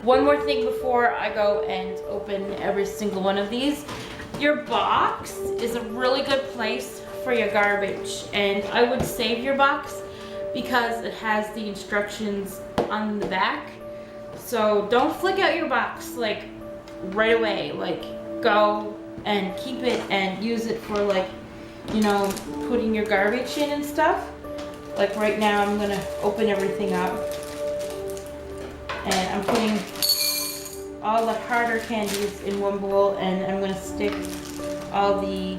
one more thing before I go and open every single one of these. Your box is a really good place for your garbage, and I would save your box because it has the instructions on the back. So don't flick out your box like right away. Like, go and keep it and use it for, like, you know, putting your garbage in and stuff. Like right now I'm gonna open everything up and I'm putting all the harder candies in one bowl, and I'm gonna stick all the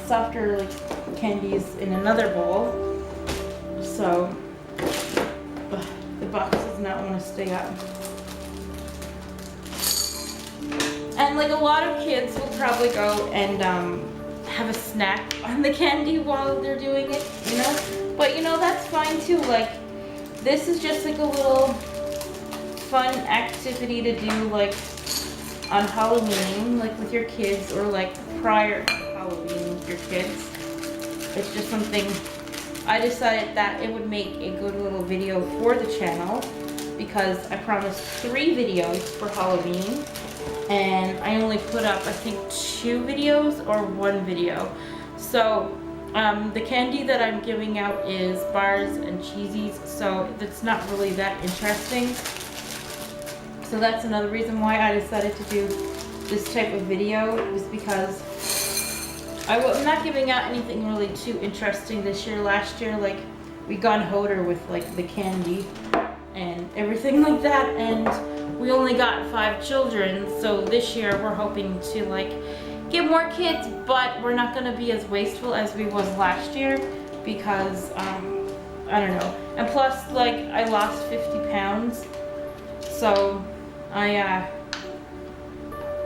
softer, like, candies in another bowl. So the box does not want to stay up. And like, a lot of kids will probably go and have a snack on the candy while they're doing it, you know? But you know, that's fine too. Like, this is just like a little fun activity to do, like on Halloween, like with your kids, or like prior to Halloween with your kids. It's just something I decided that it would make a good little video for the channel, because I promised 3 videos for Halloween and I only put up, I think, 2 videos or 1 video. So the candy that I'm giving out is bars and cheesies, so it's not really that interesting. So that's another reason why I decided to do this type of video, is because I'm not giving out anything really too interesting this year. Last year, like, we got hoder with like the candy and everything like that, and we only got 5 children. So this year we're hoping to like get more kids, but we're not gonna be as wasteful as we was last year, because I don't know. And plus, like, I lost 50 pounds, so I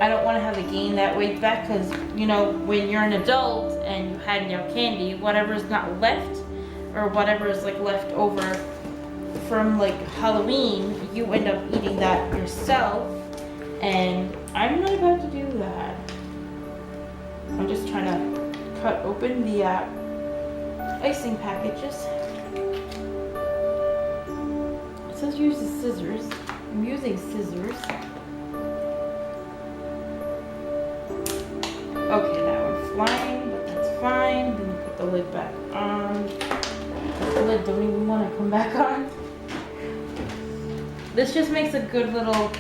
don't want to have to gain that weight back, because, you know, when you're an adult and you had no candy, whatever's not left, or whatever is like left over from like Halloween, you end up eating that yourself, and I'm not about to do that. I'm just trying to cut open the icing packages. It says use the scissors. I'm using scissors. Okay, that one's flying, but that's fine. Then you put the lid back on. The lid don't even want to come back on. This just makes a good little,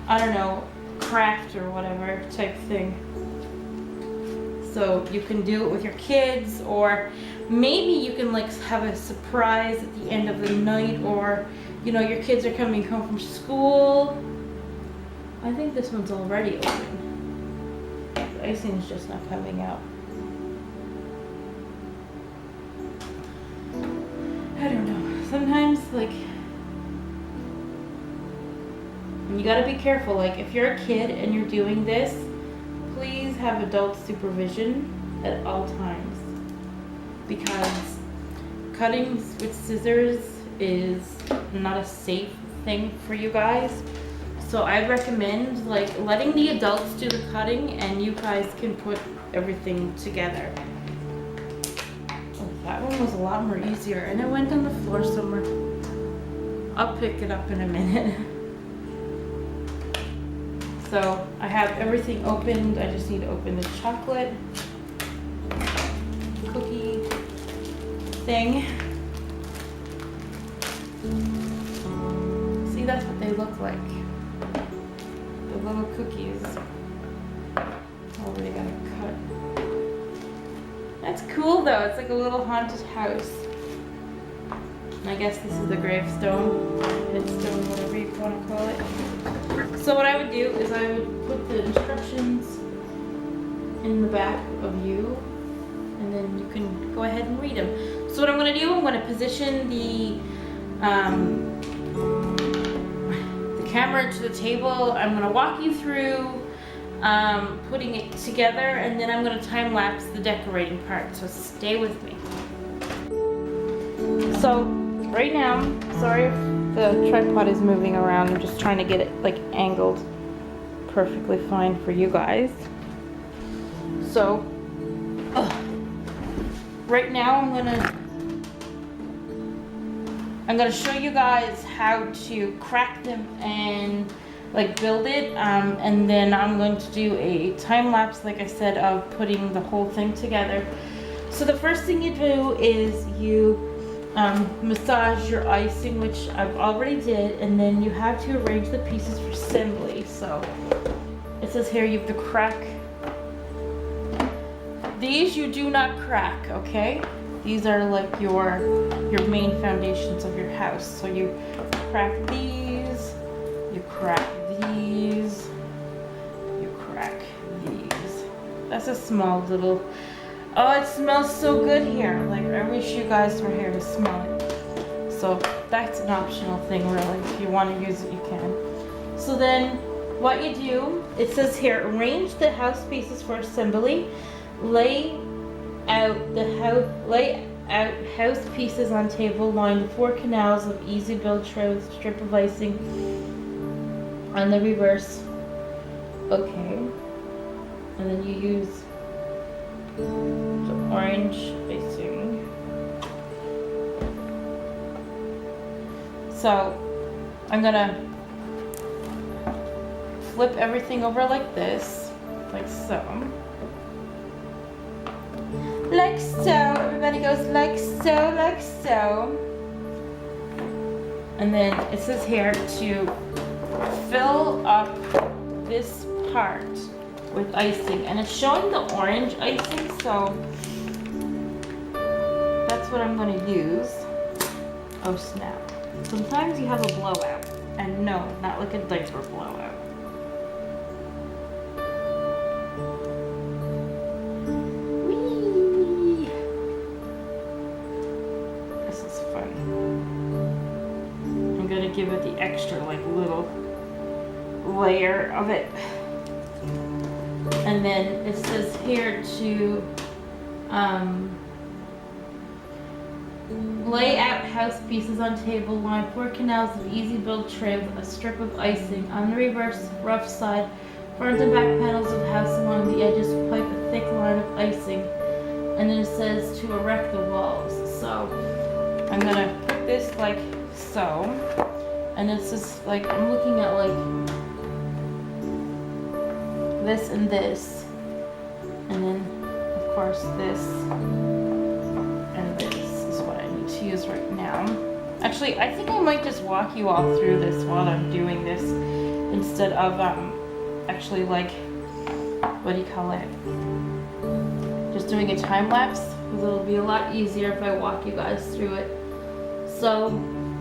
I don't know, craft or whatever type thing. So you can do it with your kids, or maybe you can like have a surprise at the end of the night, or, you know, your kids are coming home from school. I think this one's already open. The icing is just not coming out. I don't know. Sometimes, like, you gotta be careful. Like, if you're a kid and you're doing this, please have adult supervision at all times, because cutting with scissors is not a safe thing for you guys. So I recommend like letting the adults do the cutting, and you guys can put everything together. Oh, that one was a lot more easier, and it went on the floor somewhere. I'll pick it up in a minute. So I have everything opened. I just need to open the chocolate cookie thing. See, that's what they look like. The little cookies. Oh, they gotta cut. That's cool though. It's like a little haunted house. I guess this is the gravestone, headstone, whatever you want to call it. So what I would do is I would put the instructions in the back of you, and then you can go ahead and read them. So what I'm going to do, I'm going to position the camera to the table. I'm going to walk you through putting it together, and then I'm going to time lapse the decorating part. So stay with me. So right now, sorry if the tripod is moving around. I'm just trying to get it like angled perfectly fine for you guys. So right now I'm gonna show you guys how to crack them and like build it, and then I'm going to do a time lapse, like I said, of putting the whole thing together. So the first thing you do is you massage your icing, which I've already did, and then you have to arrange the pieces for assembly. So it says here you have to crack. These you do not crack, okay? These are like your main foundations of your house. So you crack these, you crack these, you crack these. That's a small little, oh, it smells so good here. Like, I wish you guys were here to smell it. So that's an optional thing, really. If you want to use it, you can. So then what you do, it says here, arrange the house pieces for assembly. Lay out house pieces on table, line the 4 canals of easy build tray with strip of icing on the reverse. Okay. And then you use the orange icing. So I'm gonna flip everything over like this, like so. Like so. Everybody goes like so, like so. And then it says here to fill up this part with icing, and it's showing the orange icing, so that's what I'm going to use. Oh snap. Sometimes you have a blowout, and no, not like a diaper blowout. Give it the extra like little layer of it. And then it says here to lay out house pieces on table, line 4 canals of easy build tray with a strip of icing on the reverse rough side, front and back panels of house along the edges, pipe a thick line of icing. And then it says to erect the walls. So I'm gonna put this like so. And it's just like, I'm looking at like this and this. And then, of course, this and this is what I need to use right now. Actually, I think I might just walk you all through this while I'm doing this instead of actually like, what do you call it? Just doing a time lapse, because it'll be a lot easier if I walk you guys through it. So,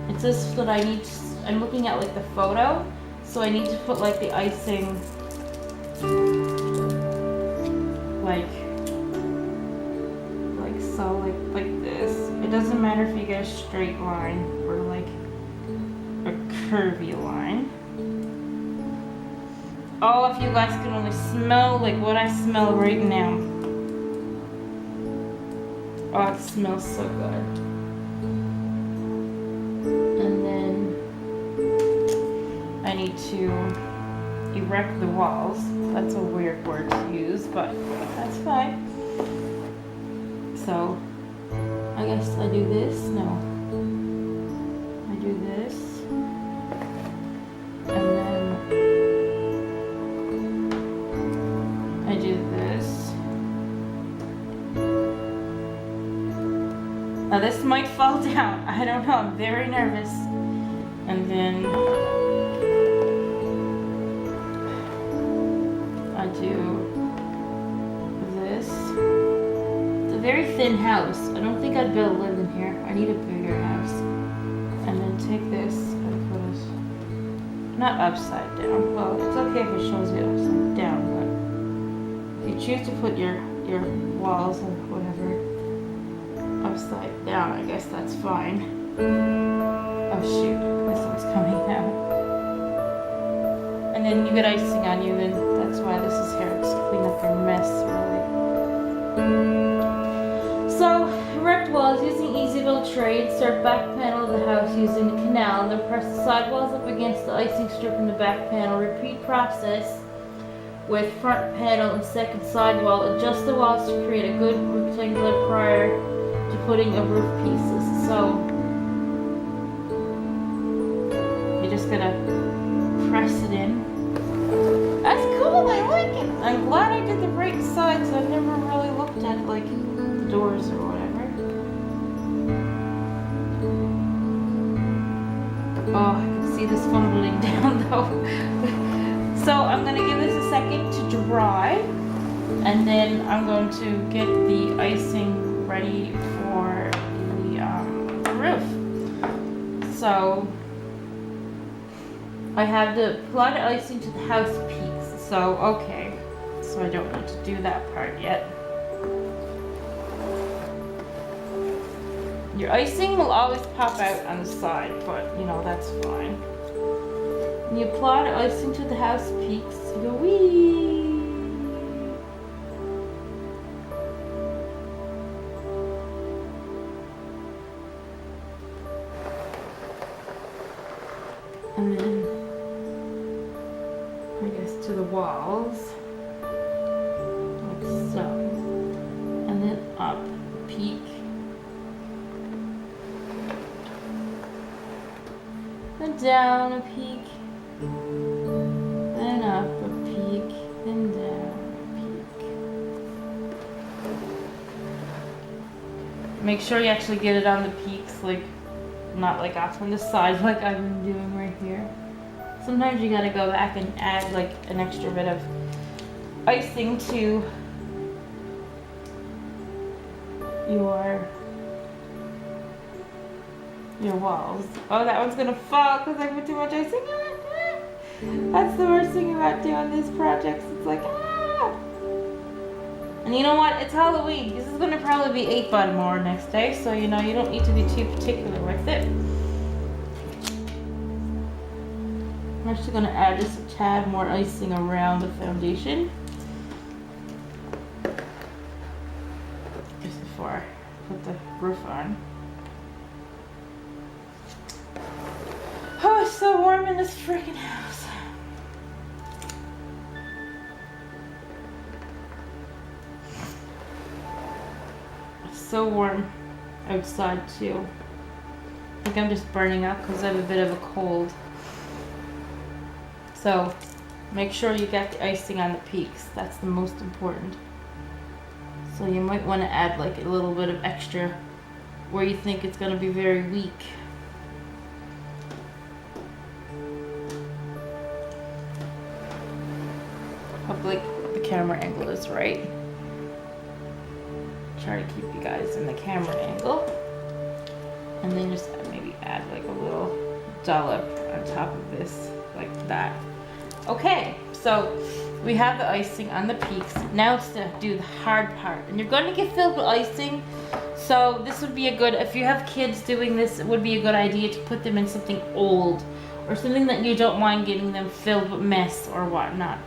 it's just that I need to, I'm looking at like the photo, so I need to put like the icing like so, like this. It doesn't matter if you get a straight line or like a curvy line. Oh, if you guys can only smell like what I smell right now. Oh, it smells so good. I need to erect the walls. That's a weird word to use, but that's fine. So, I guess I do this. No. I do this. And then I do this. Now this might fall down. I don't know. I'm very nervous. And then do this. It's a very thin house. I don't think I'd be able to live in here. I need a bigger house. And then take this and put it not upside down. Well, it's okay if it shows you upside down, but if you choose to put your walls or whatever upside down, I guess that's fine. Oh shoot, this one's coming out. And then you get icing on you, and that's why this is here. Just clean up your mess, really. So, erect walls using easy build tray. Insert back panel of the house using the canal, and then press the side walls up against the icing strip in the back panel. Repeat process with front panel and second side wall. Adjust the walls to create a good rectangular prior to putting of roof pieces. So, you're just gonna press it in. I'm glad I did the right sides. I've never really looked at like the doors or whatever. Oh, I can see this fumbling down though. So I'm gonna give this a second to dry, and then I'm going to get the icing ready for the roof. So I have to apply the icing to the house peaks. So okay, so I don't need to do that part yet. Your icing will always pop out on the side, but you know, that's fine. When you apply the icing to the house peaks, you go wee. And then, I guess to the walls, like so. And then up, peak. Then down a peak, then up a peak, then down a peak. Make sure you actually get it on the peaks, like not like off on the side like I've been doing right here. Sometimes you gotta go back and add like an extra bit of icing to your walls. Oh, that one's gonna fall because I put too much icing on it. That's the worst thing about doing these projects. It's like, ah. And you know what? It's Halloween. This is gonna probably be 8 by more next day, so you know you don't need to be too particular with it. I'm actually gonna add just a tad more icing around the foundation. Just before I put the roof on. Oh, it's so warm in this freaking house. It's so warm outside too. I think I'm just burning up because I have a bit of a cold. So make sure you get the icing on the peaks. That's the most important. So you might want to add like a little bit of extra where you think it's going to be very weak. Hopefully the camera angle is right. Try to keep you guys in the camera angle. And then just maybe add like a little dollop on top of this, like that. Okay, so we have the icing on the peaks. Now it's to do the hard part. And you're going to get filled with icing. So this would be a good, if you have kids doing this, it would be a good idea to put them in something old or something that you don't mind getting them filled with mess or whatnot.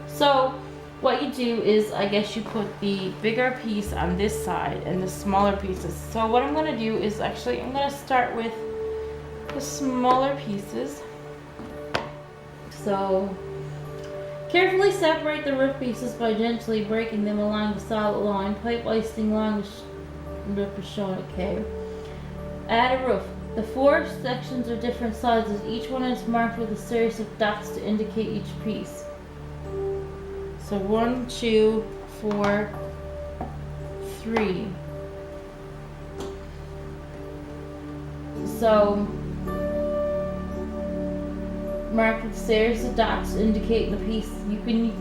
So what you do is, I guess you put the bigger piece on this side and the smaller pieces. So what I'm going to do is actually, I'm going to start with the smaller pieces. So carefully separate the roof pieces by gently breaking them along the solid line. Pipe icing along the roof is shown, okay. Add a roof. The 4 sections are different sizes. Each one is marked with a series of dots to indicate each piece. So 1, 2, 4, 3. So mark with a series of dots to indicate the piece. You can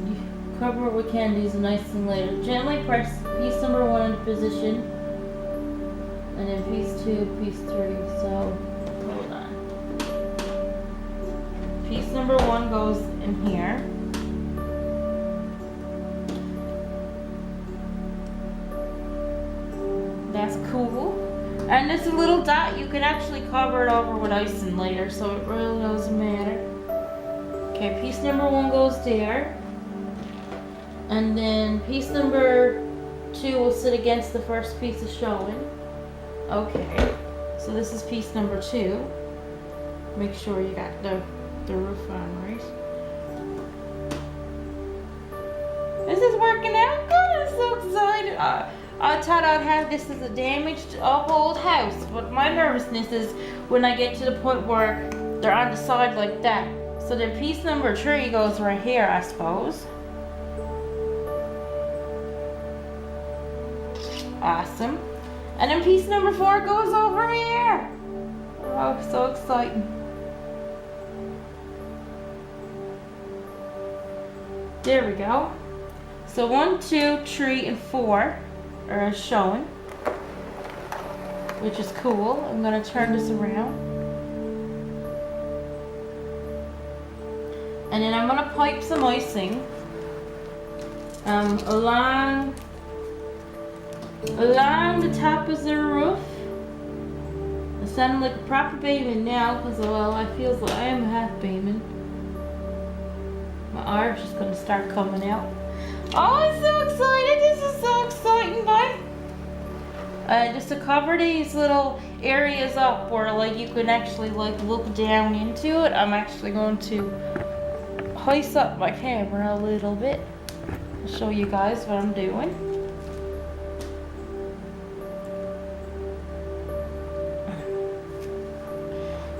cover it with candies and icing later. Gently press piece number 1 into position, and then piece 2, piece 3. So hold on. Piece number 1 goes in here. That's cool. And this little dot, you can actually cover it over with icing later, so it really doesn't matter. Okay, piece number 1 goes there. And then piece number 2 will sit against the first piece of showing. Okay, so this is piece number 2. Make sure you got the roof on right. This is working out good. I'm so excited. I thought I'd have this as a damaged up old house, but my nervousness is when I get to the point where they're on the side like that. So then piece number 3 goes right here, I suppose. Awesome. And then piece number 4 goes over here. Oh, so exciting. There we go. So 1, 2, 3, and 4 are showing, which is cool. I'm gonna turn this around. And then I'm gonna pipe some icing along the top of the roof. I sound like a proper baby now because, well, I feel like I am half baby. My arms just gonna start coming out. Oh, I'm so excited! This is so exciting, guys. Just to cover these little areas up where, like, you can actually, like, look down into it, I'm actually going to hoist up my camera a little bit. I'll show you guys what I'm doing.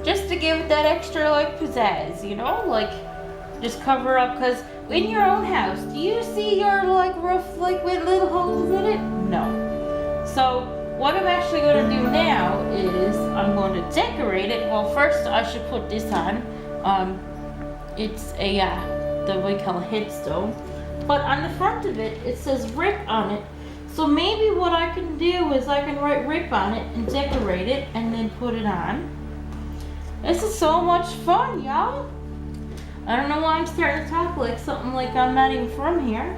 Just to give it that extra, like, pizzazz, you know, like, just cover up, because in your own house, do you see your, like, roof, like, with little holes in it? No. So what I'm actually going to do now is I'm going to decorate it. Well, first I should put this on. It's a the we call a headstone, but on the front of it, it says RIP on it. So maybe what I can do is I can write RIP on it and decorate it and then put it on. This is so much fun, y'all. I don't know why I'm starting to talk like something like I'm not even from here.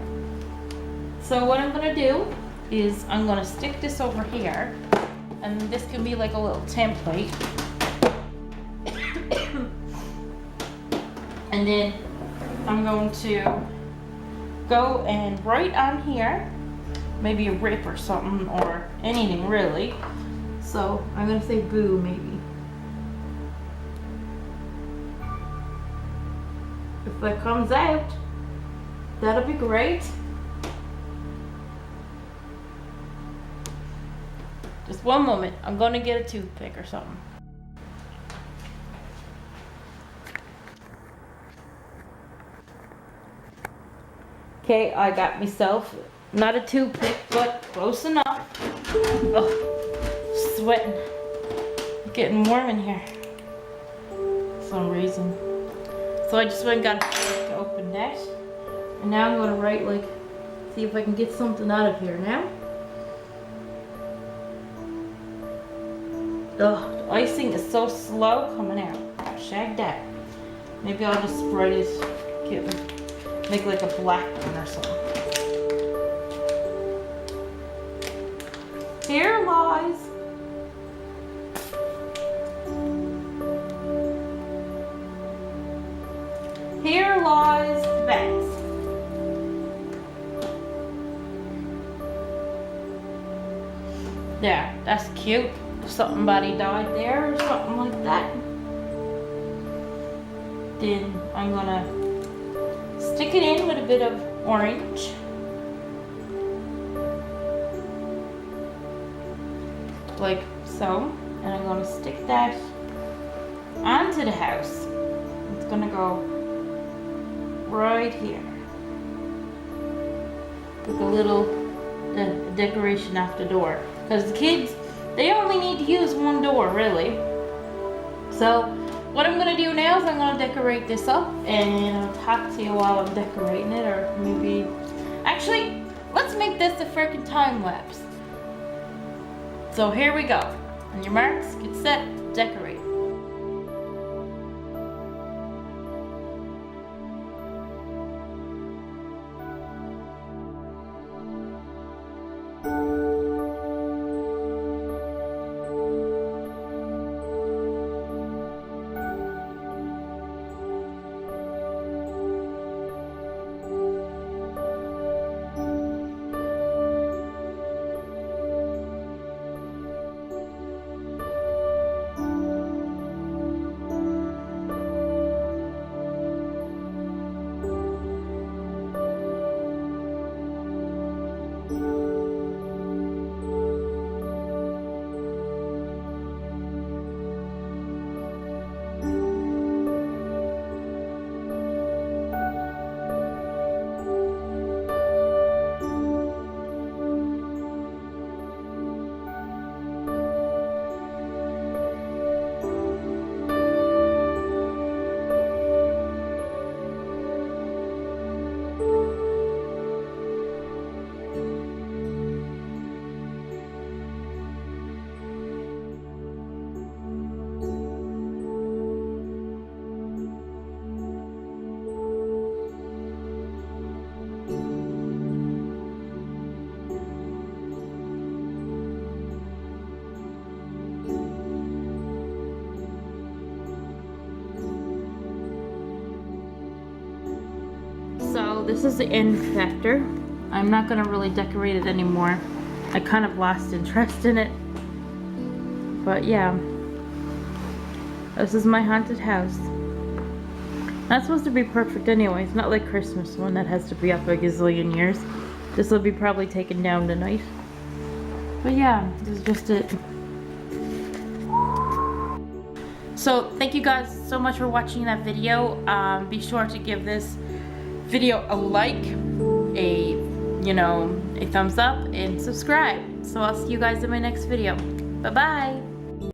So what I'm gonna do is I'm gonna stick this over here, and this can be like a little template. And then I'm going to go and write on here, maybe a RIP or something, or anything really. So I'm gonna say boo maybe. If that comes out, that'll be great. Just one moment, I'm gonna get a toothpick or something. Okay, I got myself, not a toothpick, but close enough. Oh, sweating. Getting warm in here for some reason. So I just went and got a fork to open that. And now I'm gonna write, like, see if I can get something out of here now. Ugh, the icing is so slow coming out. Shag that. Maybe I'll just spray this, make like a black one or something. Here lies. Here lies the bats. There, that's cute. Somebody died there or something like that. Then I'm gonna stick it in with a bit of orange. Like so. And I'm gonna stick that onto the house. It's gonna go right here. With a little decoration off the door. Because the kids, they only need to use one door, really. So, what I'm going to do now is I'm going to decorate this up, and I'll talk to you while I'm decorating it, or maybe... Actually, let's make this a freaking time lapse. So here we go. On your marks, get set, decorate. this is the end factor. I'm not gonna really decorate it anymore. I kind of lost interest in it. But yeah, this is my haunted house. Not supposed to be perfect anyway. It's not like Christmas one that has to be up a gazillion years. This will be probably taken down tonight. But yeah, this is just it. So thank you guys so much for watching that video. Be sure to give this video a like, a thumbs up, and subscribe. So I'll see you guys in my next video. Bye bye.